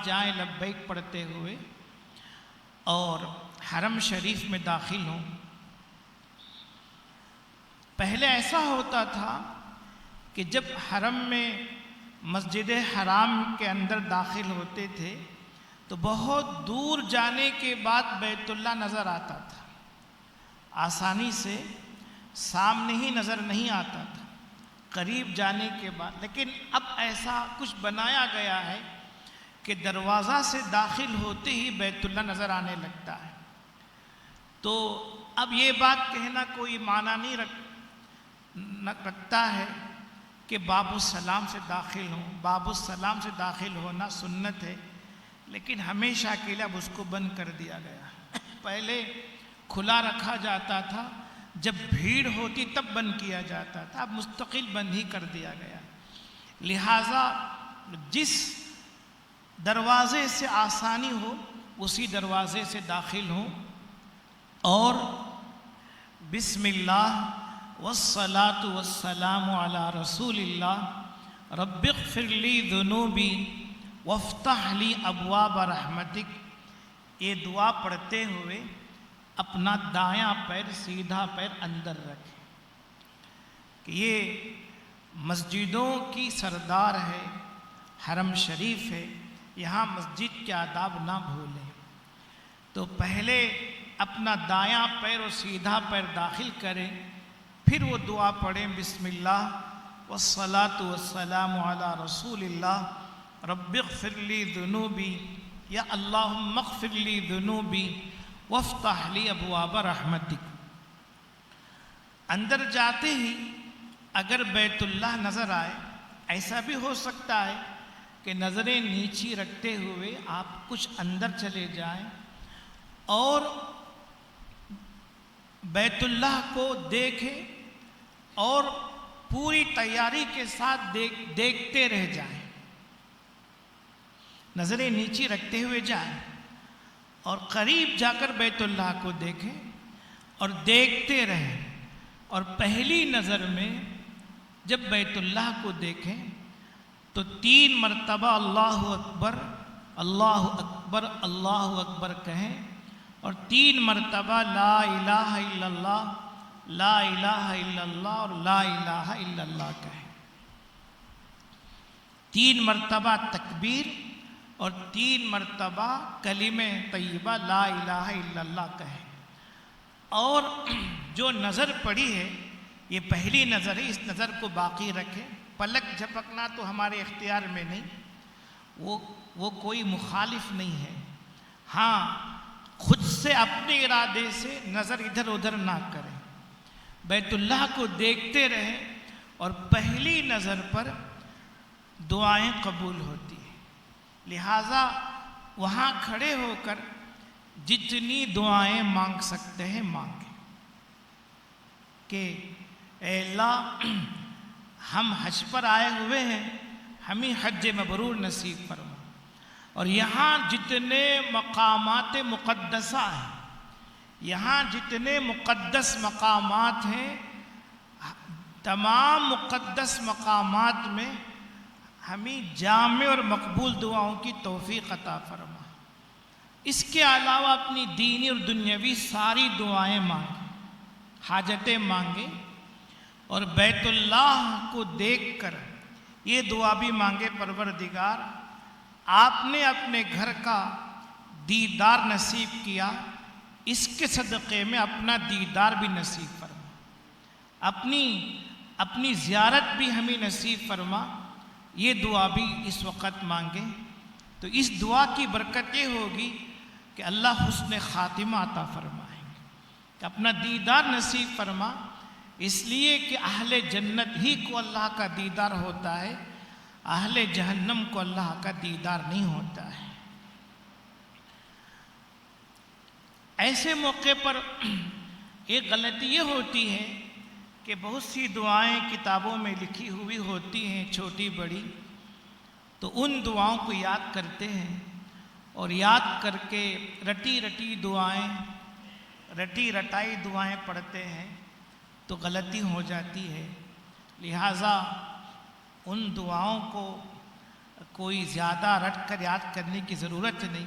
جائیں لبیک پڑھتے ہوئے اور حرم شریف میں داخل ہوں۔ پہلے ایسا ہوتا تھا کہ جب حرم میں مسجد حرام کے اندر داخل ہوتے تھے تو بہت دور جانے کے بعد بیت اللہ نظر آتا تھا، آسانی سے سامنے ہی نظر نہیں آتا تھا، قریب جانے کے بعد۔ لیکن اب ایسا کچھ بنایا گیا ہے کہ دروازہ سے داخل ہوتے ہی بیت اللہ نظر آنے لگتا ہے۔ تو اب یہ بات کہنا کوئی معنی نہیں رکھتا ہے کہ باب السلام سے داخل ہوں۔ باب السلام سے داخل ہونا سنت ہے، لیکن ہمیشہ کے لیے اب اس کو بند کر دیا گیا۔ پہلے کھلا رکھا جاتا تھا، جب بھیڑ ہوتی تب بند کیا جاتا تھا، اب مستقل بند ہی کر دیا گیا۔ لہٰذا جس دروازے سے آسانی ہو اسی دروازے سے داخل ہوں اور بسم اللہ والصلاة والسلام علی رسول اللہ رب اغفر لی ذنوبی وافتح لی ابواب رحمتک، یہ دعا پڑھتے ہوئے اپنا دایاں پیر سیدھا پیر اندر رکھیں کہ یہ مسجدوں کی سردار ہے، حرم شریف ہے، یہاں مسجد کے آداب نہ بھولیں۔ تو پہلے اپنا دایاں پیر اور سیدھا پیر داخل کریں، پھر وہ دعا پڑھیں بسم اللہ والصلاة والسلام علی رسول اللہ رب اغفر لی ذنوبی یا اللہم اغفر لی ذنوبی وافتح لی ابواب رحمتک۔ اندر جاتے ہی اگر بیت اللہ نظر آئے، ایسا بھی ہو سکتا ہے کہ نظریں نیچی رکھتے ہوئے آپ کچھ اندر چلے جائیں اور بیت اللہ کو دیکھیں اور پوری تیاری کے ساتھ دیکھتے رہ جائیں، نظریں نیچی رکھتے ہوئے جائیں اور قریب جا کر بیت اللہ کو دیکھیں اور دیکھتے رہیں، اور پہلی نظر میں جب بیت اللہ کو دیکھیں تو 3 مرتبہ اللہ اکبر اللہ اکبر اللہ اکبر کہیں اور 3 مرتبہ لا الہ الا اللہ لا الہ الا اللہ اور لا الہ الا اللہ کہیں۔ 3 مرتبہ تکبیر اور 3 مرتبہ کلمہ طیبہ لا الہ الا اللہ کہیں۔ اور جو نظر پڑی ہے یہ پہلی نظر ہے، اس نظر کو باقی رکھیں۔ پلک جھپکنا تو ہمارے اختیار میں نہیں، وہ کوئی مخالف نہیں ہے۔ ہاں، خود سے اپنے ارادے سے نظر ادھر ادھر نہ کریں، بیت اللہ کو دیکھتے رہیں اور پہلی نظر پر دعائیں قبول ہوتی ہیں۔ لہٰذا وہاں کھڑے ہو کر جتنی دعائیں مانگ سکتے ہیں مانگیں کہ اے اللہ ہم حج پر آئے ہوئے ہیں، ہمیں حج مبرور نصیب فرما، اور یہاں جتنے مقامات مقدسہ ہیں، یہاں جتنے مقدس مقامات ہیں، تمام مقدس مقامات میں ہمیں جامع اور مقبول دعاؤں کی توفیق عطا فرما۔ اس کے علاوہ اپنی دینی اور دنیاوی ساری دعائیں مانگیں، حاجتیں مانگیں، اور بیت اللہ کو دیکھ کر یہ دعا بھی مانگے پروردگار آپ نے اپنے گھر کا دیدار نصیب کیا، اس کے صدقے میں اپنا دیدار بھی نصیب فرما، اپنی زیارت بھی ہمیں نصیب فرما۔ یہ دعا بھی اس وقت مانگیں تو اس دعا کی برکت یہ ہوگی کہ اللہ حسن خاتمہ عطا فرمائیں گے، کہ اپنا دیدار نصیب فرما، اس لیے کہ اہل جنت ہی کو اللہ کا دیدار ہوتا ہے، اہل جہنم کو اللہ کا دیدار نہیں ہوتا ہے۔ ایسے موقع پر ایک غلطی یہ ہوتی ہے کہ بہت سی دعائیں کتابوں میں لکھی ہوئی ہوتی ہیں چھوٹی بڑی، تو ان دعاؤں کو یاد کرتے ہیں اور یاد کر کے رٹی رٹائی دعائیں پڑھتے ہیں تو غلطی ہو جاتی ہے۔ لہٰذا ان دعاؤں کو کوئی زیادہ رٹ کر یاد کرنے کی ضرورت نہیں.